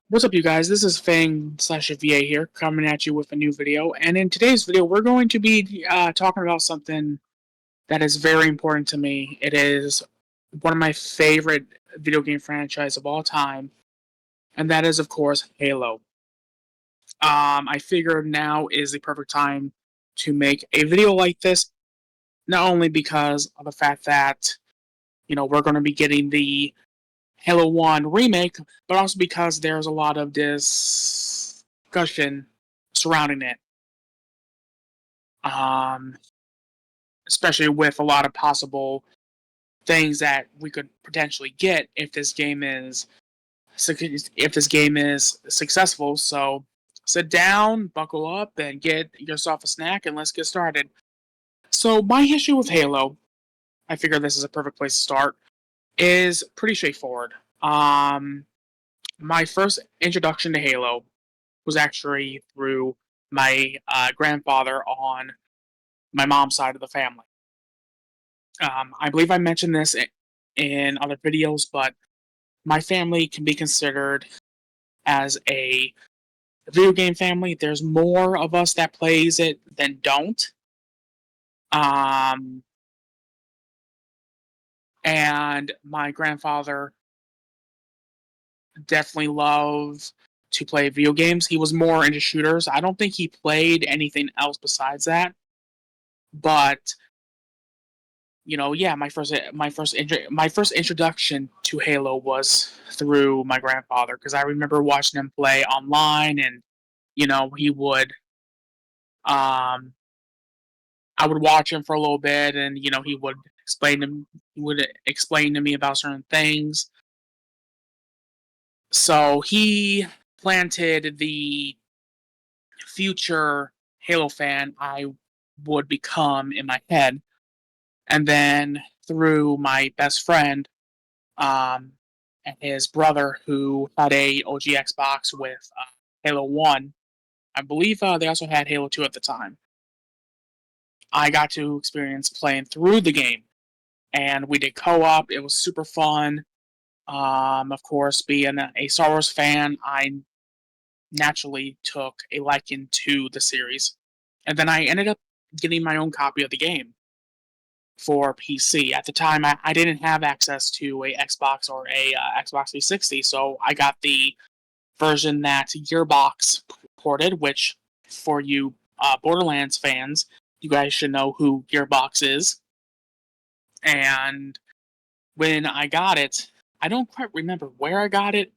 What's up, you guys? This is Fang slash VA here, coming at you with a new video. And in today's video, we're going to be talking about something that is very important to me. It is one of my favorite video game franchise of all time, and that is, of course, Halo. I figured now is the perfect time to make a video like this, not only because of the fact that we're going to be getting the Halo 1 remake, but also because there's a lot of discussion surrounding it. Um, Especially with a lot of possible things that we could potentially get if this game is successful. So sit down, buckle up, and get yourself a snack, and let's get started. So my issue with Halo, I figure this is a perfect place to start, is pretty straightforward. My first introduction to Halo was actually through my grandfather on my mom's side of the family. I believe I mentioned this in other videos, but my family can be considered as a video game family. There's more of us that plays it than don't. Um, and my grandfather definitely loved to play video games. He was more into shooters. I don't think he played anything else besides that. But yeah, my first introduction to Halo was through my grandfather because I remember watching him play online, and he would I would watch him for a little bit, and he would explain to me about certain things. So he planted the future Halo fan I would become in my head, and then through my best friend, um, and his brother who had a OG Xbox with Halo 1. I believe they also had Halo 2 at the time. I got to experience playing through the game, and we did co-op. It was super fun. Of course, being a Star Wars fan, I naturally took a liking to the series, and then I ended up getting my own copy of the game for PC. At the time, I didn't have access to a Xbox or a Xbox 360, so I got the version that Gearbox ported, which for you Borderlands fans, you guys should know who Gearbox is. And when I got it, I don't quite remember where I got it.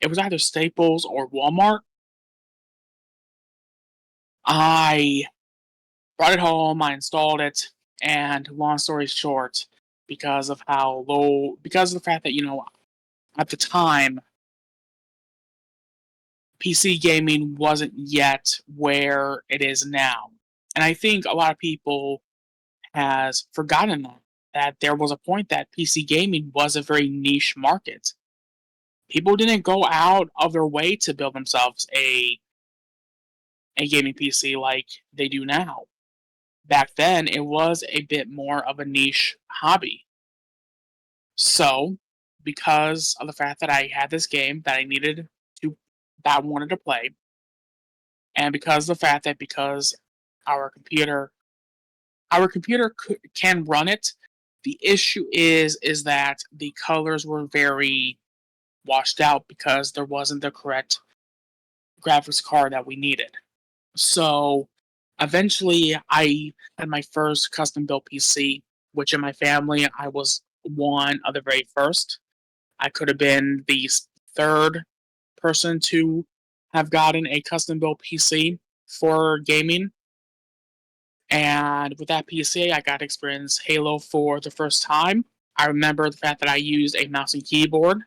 It was either Staples or Walmart. I brought it home, I installed it, and long story short, because of the fact that, at the time, PC gaming wasn't yet where it is now. And I think a lot of people has forgotten that there was a point that PC gaming was a very niche market. People didn't go out of their way to build themselves a gaming PC like they do now. Back then, it was a bit more of a niche hobby. So, because of the fact that I had this game to that I wanted to play, and because of the fact that because our computer can run it, the issue is that the colors were very washed out because there wasn't the correct graphics card that we needed. So eventually, I had my first custom built PC, which in my family, I was one of the very first. I could have been the third person to have gotten a custom built PC for gaming. And with that PC, I got to experience Halo for the first time. I remember the fact that I used a mouse and keyboard,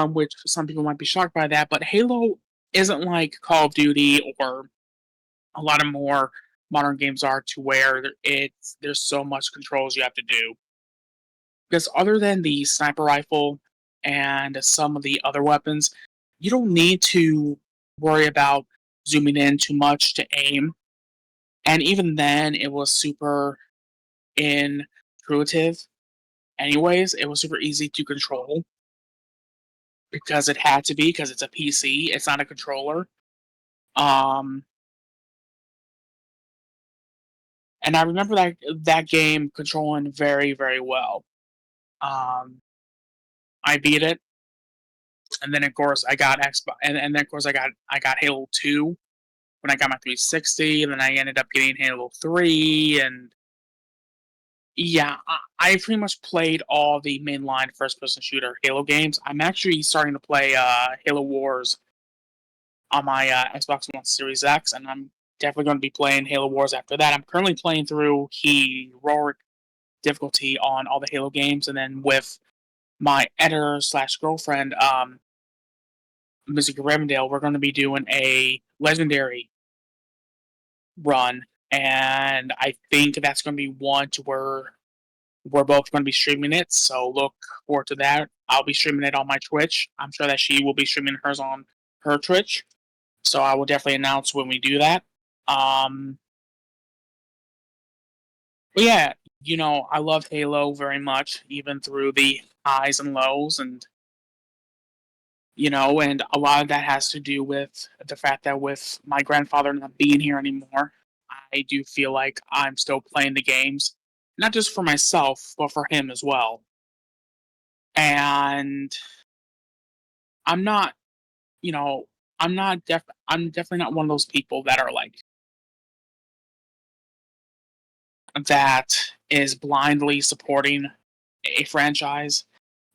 which some people might be shocked by that, but Halo isn't like Call of Duty or a lot of more modern games are to where there's so much controls you have to do. Because other than the sniper rifle and some of the other weapons, you don't need to worry about zooming in too much to aim. And even then, it was super intuitive. Anyways, it was super easy to control. because it had to be because it's a PC. It's not a controller. Um, and I remember that game controlling very very well. Um, I beat it, and then of course I got Xbox, and then of course I got Halo 2 when I got my 360, and then I ended up getting Halo 3, and yeah, I pretty much played all the mainline first-person shooter Halo games. I'm actually starting to play Halo Wars on my Xbox One Series X, and I'm definitely going to be playing Halo Wars after that. I'm currently playing through heroic difficulty on all the Halo games, and then with my editor slash girlfriend, Music Rivendell, we're going to be doing a legendary run, and I think that's going to be one to where we're both going to be streaming it. So look forward to that. I'll be streaming it on my Twitch. I'm sure that she will be streaming hers on her Twitch. So I will definitely announce when we do that. Um, but yeah, I love Halo very much, even through the highs and lows, and a lot of that has to do with the fact that with my grandfather not being here anymore, I do feel like I'm still playing the games, not just for myself, but for him as well. And I'm not, you know, I'm definitely not one of those people that are like that is blindly supporting a franchise.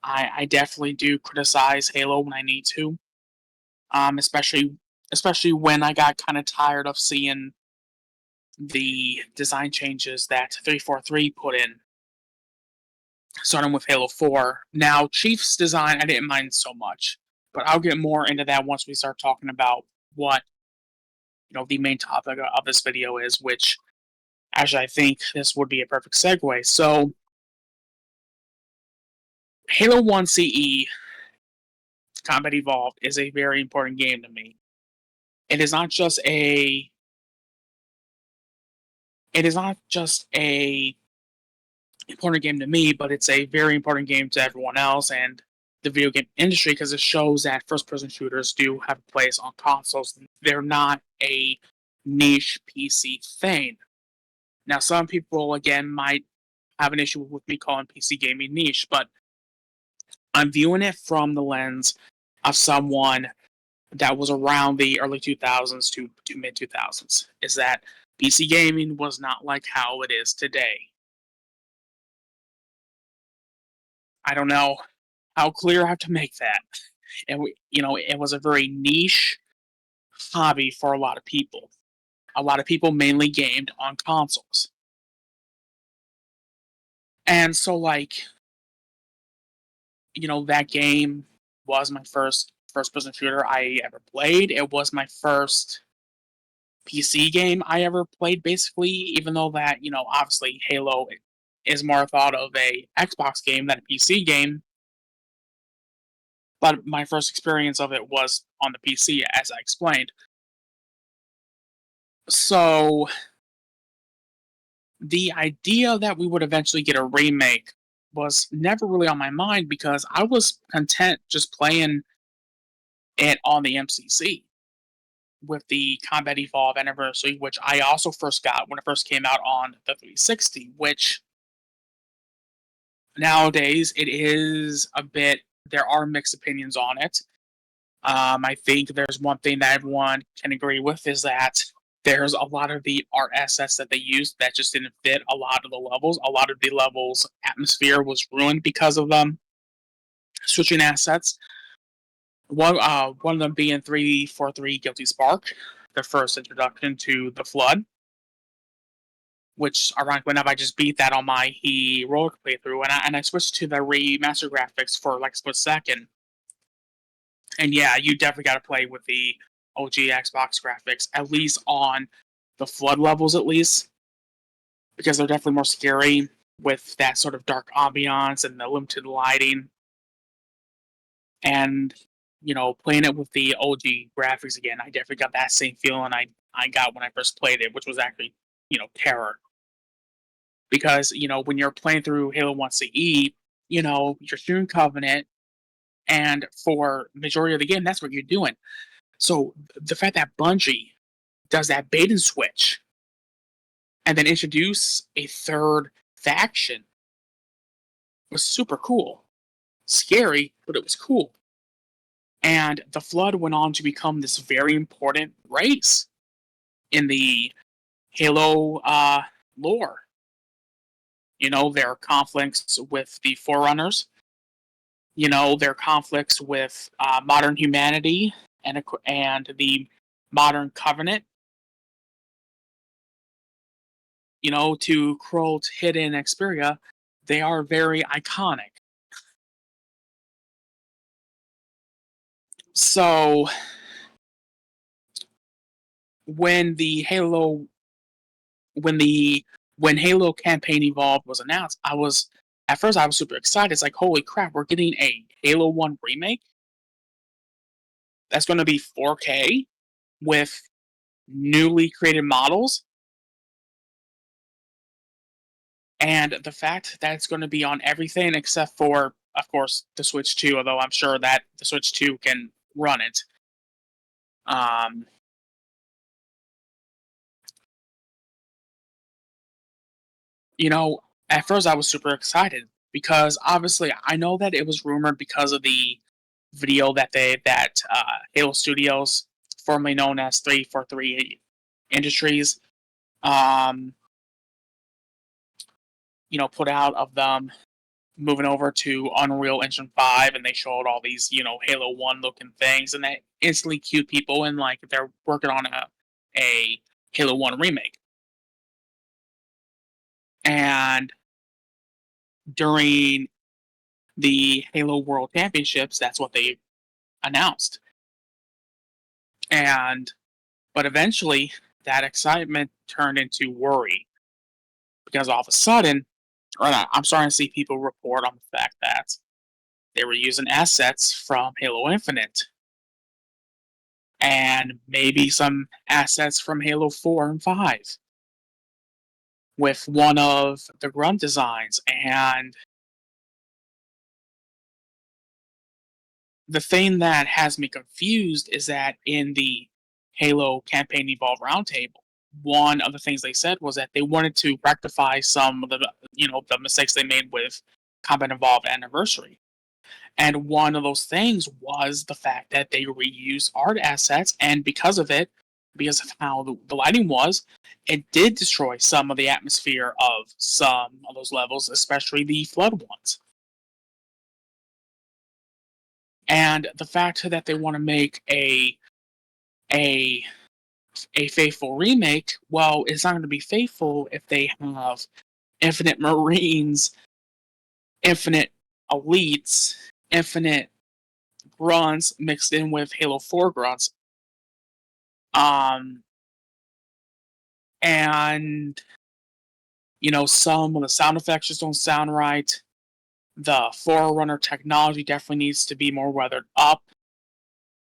I definitely do criticize Halo when I need to, especially when I got kind of tired of seeing the design changes that 343 put in, starting with Halo 4. Now, Chief's design I didn't mind so much, but I'll get more into that once we start talking about what the main topic of this video is, which actually I think this would be a perfect segue. So, Halo 1 CE Combat Evolved is a very important game to me. It is not just a it is not just a important game to me, but it's a very important game to everyone else and the video game industry because it shows that first person shooters do have a place on consoles. They're not a niche PC thing. Now, some people, again, might have an issue with me calling PC gaming niche, but I'm viewing it from the lens of someone that was around the early 2000s to mid 2000s. Is that PC gaming was not like how it is today. I don't know how clear I have to make that. And it was a very niche hobby for a lot of people. A lot of people mainly gamed on consoles. And so that game was my first person shooter I ever played. It was my first PC game I ever played basically, even though that, obviously Halo is more thought of a Xbox game than a PC game. But my first experience of it was on the PC, as I explained. So the idea that we would eventually get a remake was never really on my mind because I was content just playing it on the MCC with the Combat Evolve Anniversary, which I also first got when it first came out on the 360, which nowadays it is a bit, there are mixed opinions on it. I think there's one thing that everyone can agree with is that there's a lot of the art assets that they used that just didn't fit a lot of the levels. A lot of the levels' atmosphere was ruined because of them switching assets. One of them being 343 Guilty Spark, the first introduction to the Flood, which ironically enough, I just beat that on my heroic playthrough, and I switched to the remaster graphics for like a split second. And yeah, you definitely got to play with the OG Xbox graphics, at least on the Flood levels, at least, because they're definitely more scary with that sort of dark ambiance and the limited lighting. And playing it with the OG graphics again, I definitely got that same feeling I got when I first played it, which was actually terror. Because when you're playing through Halo 1 CE, you're shooting Covenant, And for majority of the game, that's what you're doing. So the fact that Bungie does that bait and switch and then introduce a third faction was super cool. Scary, but it was cool. And the Flood went on to become this very important race in the Halo lore. There are conflicts with the Forerunners. There are conflicts with modern humanity and the modern Covenant. To quote Hidden Xperia, they are very iconic. So when the Halo when the when Halo campaign evolved was announced, at first I was super excited. It's like, holy crap, we're getting a Halo 1 remake that's going to be 4K with newly created models, and the fact that it's going to be on everything except for, of course, the Switch 2, although I'm sure that the Switch 2 can run it. Um, at first I was super excited because obviously I know that it was rumored because of the video that Halo Studios, formerly known as 343 Industries, um, put out of them moving over to Unreal Engine 5, and they showed all these, Halo 1 looking things, and that instantly cued people in like they're working on a Halo 1 remake. And during the Halo World Championships, that's what they announced. But eventually, that excitement turned into worry because all of a sudden, I'm starting to see people report on the fact that they were using assets from Halo Infinite and maybe some assets from Halo 4 and 5 with one of the grunt designs. And the thing that has me confused is that in the Halo Campaign Evolve Roundtable, one of the things they said was that they wanted to rectify some of the mistakes they made with Combat Evolved Anniversary. And one of those things was the fact that they reused art assets, and because of how the lighting was, it did destroy some of the atmosphere of some of those levels, especially the flood ones. And the fact that they want to make a a faithful remake, well, it's not going to be faithful if they have infinite Marines, infinite elites, infinite grunts mixed in with Halo 4 grunts. Um, and some of the sound effects just don't sound right. The Forerunner technology definitely needs to be more weathered up.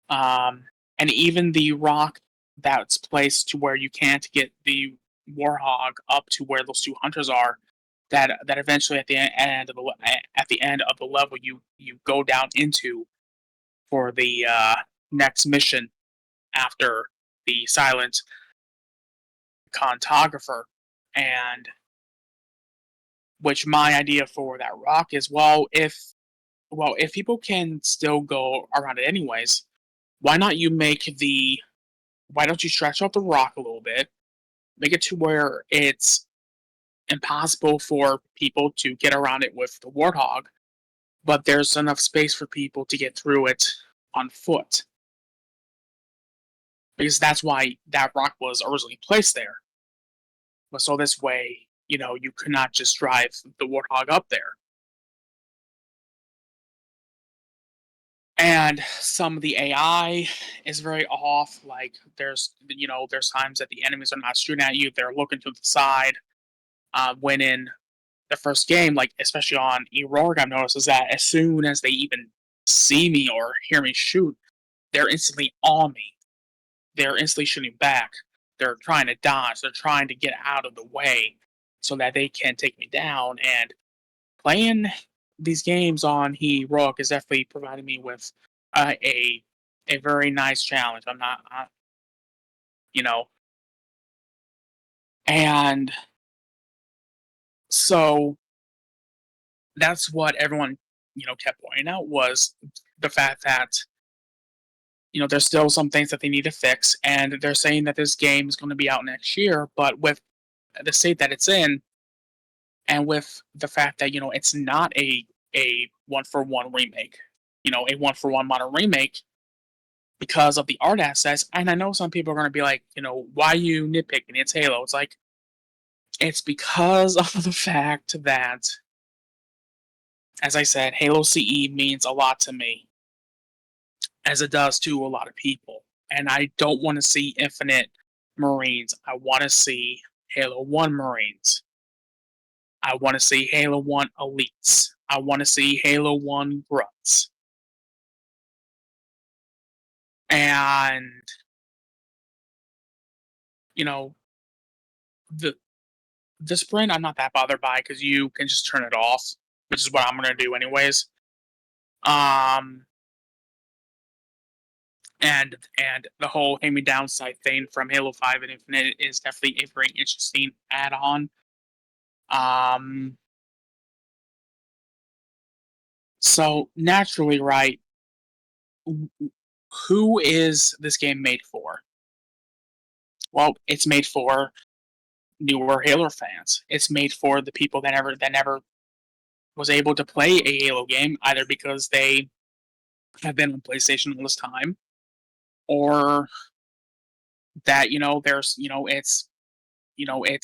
Um, and even the rock that's placed to where you can't get the Warhog up to where those two hunters are, that eventually at the end of the level you go down into for the next mission after the silent cartographer. And which my idea for that rock is, if people can still go around it anyways, why not you make the why don't you stretch out the rock a little bit, make it to where it's impossible for people to get around it with the warthog, but there's enough space for people to get through it on foot. Because that's why that rock was originally placed there. But so this way, you could not just drive the warthog up there. And some of the AI is very off. Like there's times that the enemies are not shooting at you; they're looking to the side. When in the first game, like especially on Eroic, I've noticed is that as soon as they even see me or hear me shoot, they're instantly on me. They're instantly shooting back. They're trying to dodge. They're trying to get out of the way so that they can take me down. And playing these games on Heroic is definitely providing me with a very nice challenge. I'm not, you know, and so that's what everyone kept pointing out was the fact that there's still some things that they need to fix, and they're saying that this game is going to be out next year, but with the state that it's in, and with the fact that it's not a one for one remake, a one for one modern remake because of the art assets. And I know some people are going to be like, why you nitpicking? It's Halo. It's like it's because of the fact that, as I said, Halo CE means a lot to me, as it does to a lot of people. And I don't want to see Infinite Marines. I want to see Halo 1 Marines. I want to see Halo 1 Elites. I want to see Halo 1 Grunts. And, you know, the the sprint I'm not that bothered by because you can just turn it off, which is what I'm gonna do anyways. Um and the whole hand me down sight thing from Halo 5 and Infinite is definitely a very interesting add on. Um so naturally, right, who is this game made for? Well, it's made for newer Halo fans. It's made for the people that never was able to play a Halo game, either because they have been on PlayStation all this time, or that there's it's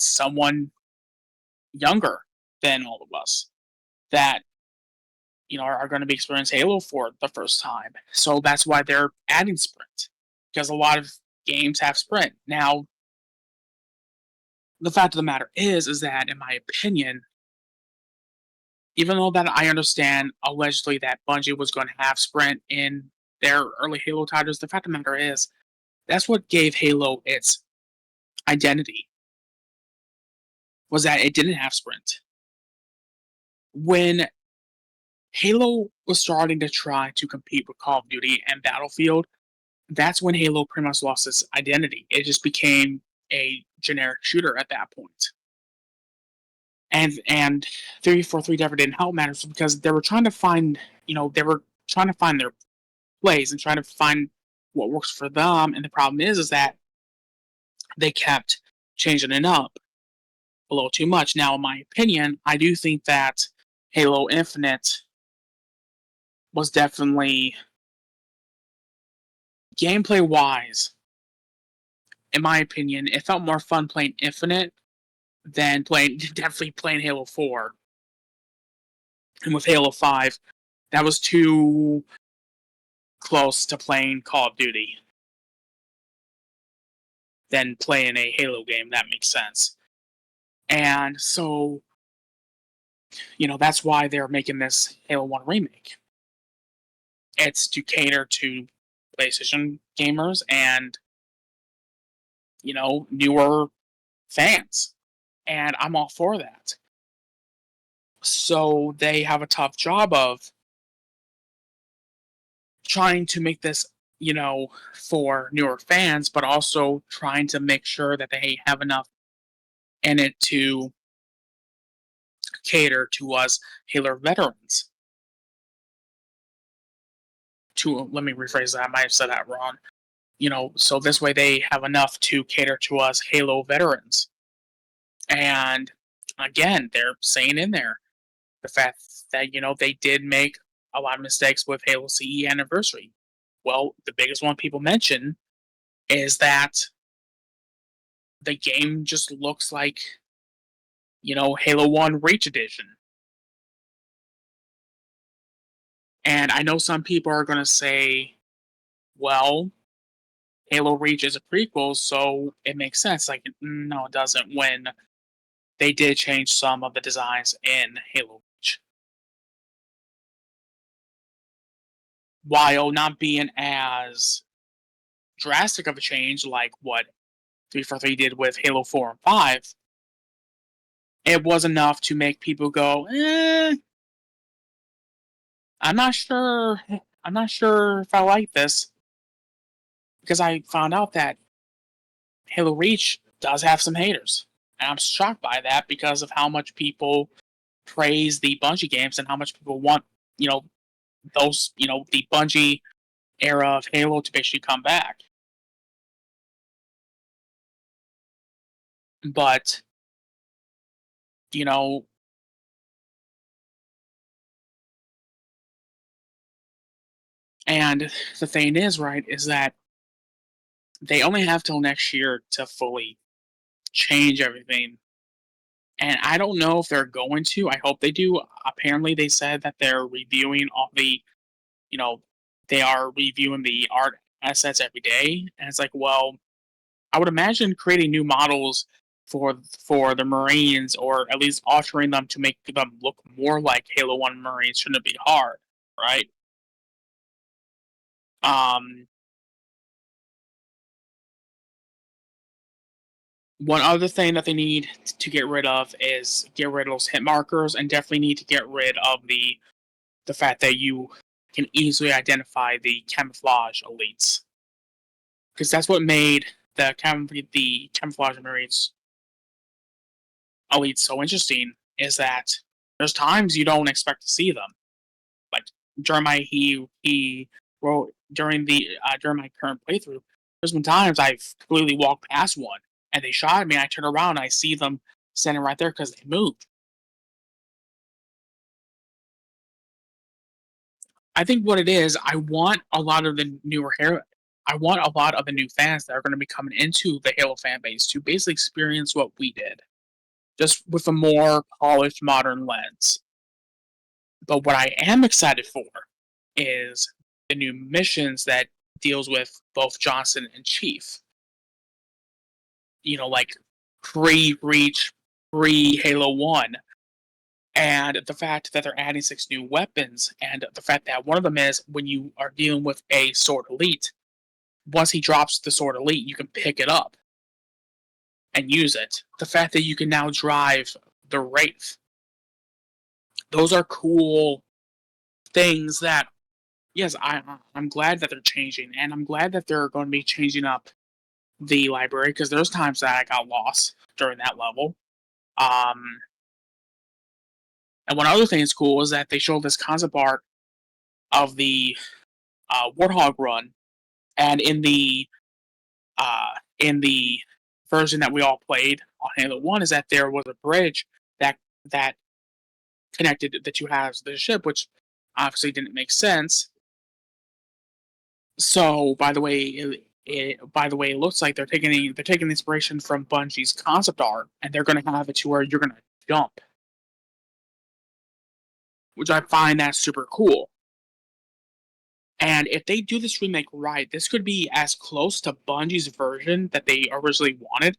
someone younger than all of us that are going to be experiencing Halo for the first time. So that's why they're adding sprint, because a lot of games have sprint. Now, the fact of the matter is that in my opinion, even though that I understand allegedly that Bungie was going to have sprint in their early Halo titles, the fact of the matter is that's what gave Halo its identity, was that it didn't have sprint. When Halo was starting to try to compete with Call of Duty and Battlefield, that's when Halo pretty much lost its identity. It just became a generic shooter at that point. And 343 never didn't help matters because they were trying to find, their plays and trying to find what works for them. And the problem is that they kept changing it up a little too much. Now, in my opinion, I do think that Halo Infinite was definitely gameplay wise, in my opinion, it felt more fun playing Infinite than playing definitely playing Halo 4. And with Halo 5, that was too close to playing Call of Duty than playing a Halo game. That makes sense. And so, that's why they're making this Halo 1 remake. It's to cater to PlayStation gamers and, newer fans. And I'm all for that. So they have a tough job of trying to make this, for newer fans, but also trying to make sure that they have enough in it to cater to us Halo veterans. To Let me rephrase that. I might have said that wrong. So this way they have enough to cater to us Halo veterans. And again, they're saying in there the fact that they did make a lot of mistakes with Halo CE Anniversary. Well, the biggest one people mention is that the game just looks like Halo 1 Reach Edition. And I know some people are going to say, well, Halo Reach is a prequel, so it makes sense. Like, no, it doesn't, when they did change some of the designs in Halo Reach, while not being as drastic of a change like what 343 did with Halo 4 and 5. It was enough to make people go, I'm not sure. I'm not sure if I like this because I found out that Halo Reach does have some haters, and I'm shocked by that because of how much people praise the Bungie games and how much people want, you know, the Bungie era of Halo to basically come back. But you know, and the thing is, right, is that they only have till next year to fully change everything. And I don't know if they're going to. I hope they do. Apparently, they said that they're reviewing all the, you know, they are reviewing the art assets every day. And it's like, well, I would imagine creating new models for the Marines, or at least altering them to make them look more like Halo One Marines, shouldn't be hard, right? Um, One other thing that they need to get rid of is get rid of those hit markers, and definitely need to get rid of the fact that you can easily identify the camouflage elites, because that's what made the camouflage marines elites so interesting. Is that there's times you don't expect to see them. Like Jeremiah, he wrote during my current playthrough. There's been times I've completely walked past one and they shot at me. And I turn around and I see them standing right there because they moved. I think what it is, I want a lot of the newer Halo. I want a lot of the new fans that are going to be coming into the Halo fan base to basically experience what we did, just with a more polished, modern lens. But what I am excited for is the new missions that deals with both Johnson and Chief. Like pre-Reach, pre-Halo 1, and the fact that they're adding 6 new weapons, and the fact that one of them is when you are dealing with a Sword Elite, once he drops the Sword Elite, you can pick it up and use it. The fact that you can now drive the Wraith. Those are cool things that, yes, I'm glad that they're changing, and I'm glad that they're going to be changing up the library, because there's times that I got lost during that level. Um, and one other thing that's cool is that they showed this concept art of the Warthog run, and in the version that we all played on Halo One, is that there was a bridge that connected the two halves of the ship, which obviously didn't make sense. So, by the way, it looks like they're taking inspiration from Bungie's concept art, and they're going to have it to where you're going to jump, which I find that super cool. And if they do this remake right, this could be as close to Bungie's version that they originally wanted.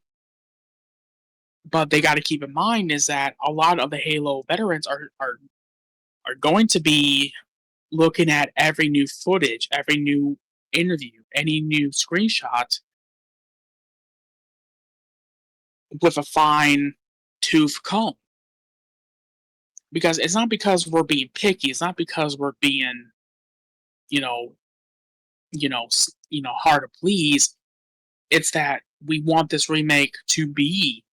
But they got to keep in mind is that a lot of the Halo veterans are going to be looking at every new footage, every new interview, any new screenshot with a fine tooth comb. Because it's not because we're being picky. It's not because we're being, you know, hard to please. It's that we want this remake to be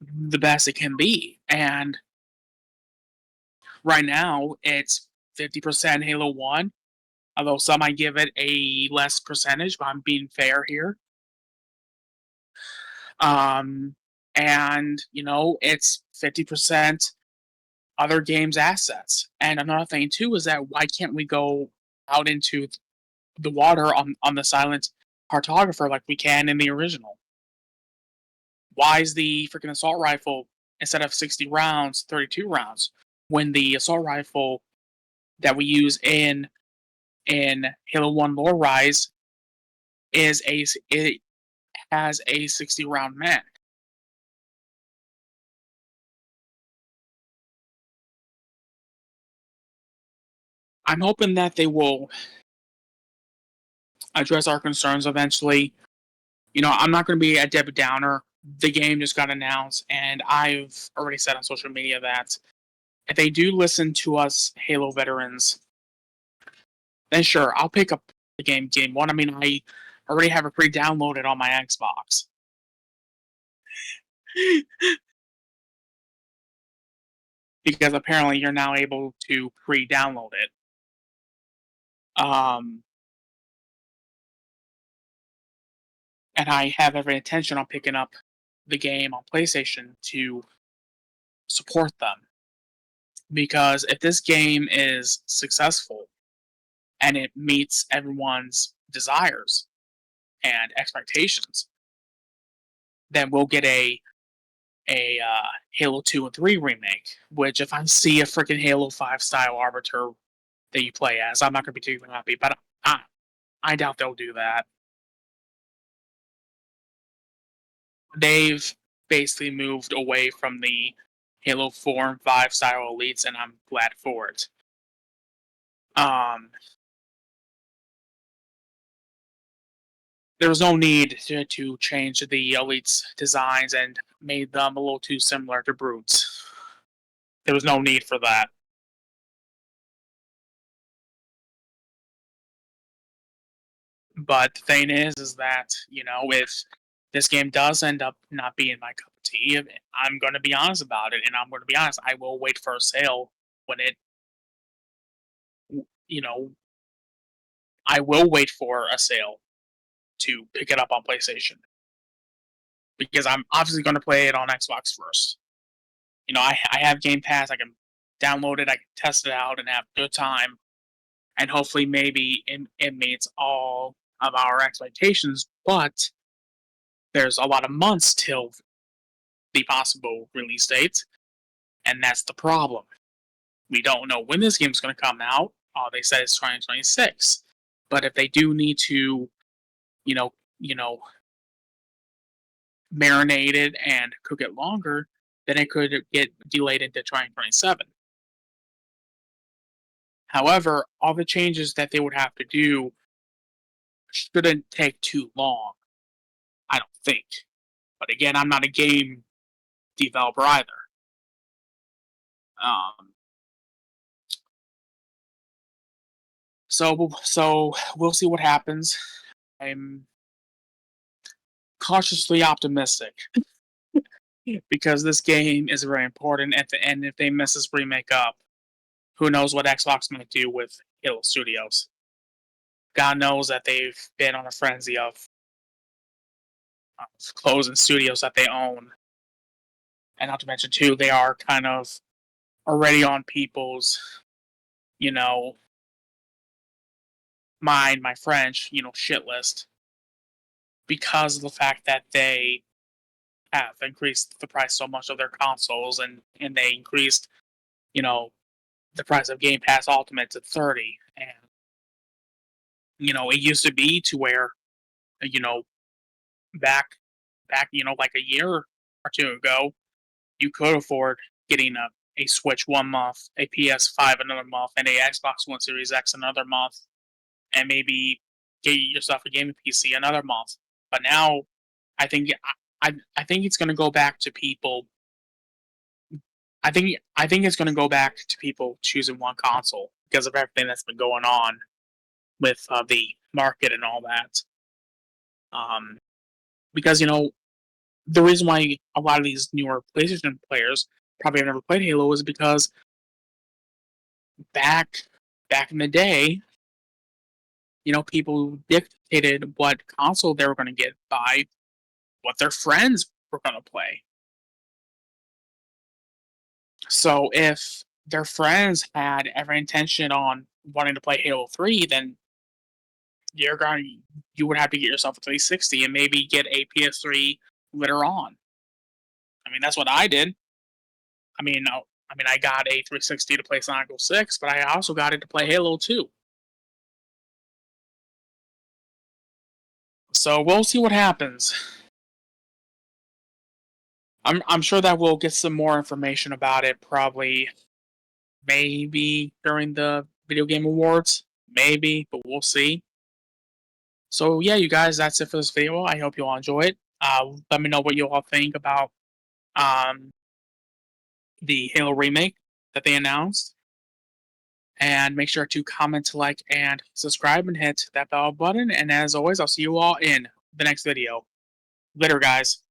the best it can be. And right now, it's 50% Halo 1, although some might give it a less percentage, but I'm being fair here. Um, and, it's 50% other games' assets. And another thing, too, is that why can't we go out into the water on the silent cartographer like we can in the original? Why is the freaking assault rifle, instead of 60 rounds, 32 rounds, when the assault rifle that we use in Halo 1 Lore Rise it has a 60 round mag? I'm hoping that they will address our concerns eventually. I'm not going to be a Debbie Downer. The game just got announced, and I've already said on social media that if they do listen to us Halo veterans, then sure, I'll pick up the game one. I mean, I already have it pre-downloaded on my Xbox. Because apparently you're now able to pre-download it. Um, and I have every intention on picking up the game on PlayStation to support them. Because if this game is successful and it meets everyone's desires and expectations, then we'll get a Halo 2 and 3 remake. Which, if I see a freaking Halo 5 style Arbiter that you play as, I'm not going to be too happy. But I doubt they'll do that. They've basically moved away from the Halo 4 and 5 style elites, and I'm glad for it. There was no need to change the elites' designs and made them a little too similar to brutes. There was no need for that. But the thing is that, if this game does end up not being my cup of tea, I'm going to be honest about it, and I'm going to be honest. I will wait for a sale when it, you know, I will wait for a sale to pick it up on PlayStation because I'm obviously going to play it on Xbox first. I have Game Pass. I can download it. I can test it out and have a good time, and hopefully, maybe it meets all of our expectations. But there's a lot of months till the possible release date, and that's the problem. We don't know when this game's going to come out. They said it's 2026, but if they do need to, you know, you know, marinate it and cook it longer, then it could get delayed into 2027. However, all the changes that they would have to do shouldn't take too long, I don't think. But again, I'm not a game developer either. Um, so we'll see what happens. I'm cautiously optimistic because this game is very important. And if they mess this remake up, who knows what Xbox might do with Halo Studios? God knows that they've been on a frenzy of closing studios that they own, and not to mention too, they are kind of already on people's, you know, mind my French, shit list because of the fact that they have increased the price so much of their consoles and they increased, the price of Game Pass Ultimate to 30. And it used to be to where, you know, back, like a year or two ago, you could afford getting a Switch 1 month, a PS5 another month, and a Xbox One Series X another month, and maybe get yourself a gaming PC another month. But now, I think I think it's going to go back to people. I think it's going to go back to people choosing one console because of everything that's been going on with the market and all that. Um, because the reason why a lot of these newer PlayStation players probably have never played Halo is because back back in the day, people dictated what console they were going to get by what their friends were going to play. So if their friends had every intention on wanting to play Halo 3, then you would have to get yourself a 360 and maybe get a PS3 later on. I mean, that's what I did. I got a 360 to play Sonic 06, but I also got it to play Halo 2. So we'll see what happens. I'm sure that we'll get some more information about it probably maybe during the Video Game Awards. Maybe, but we'll see. So yeah, you guys, that's it for this video. I hope you all enjoy it. Let me know what you all think about um, the Halo remake. that they announced. And make sure to comment, like, and subscribe, and hit that bell button. And as always, I'll see you all in the next video. Later, guys.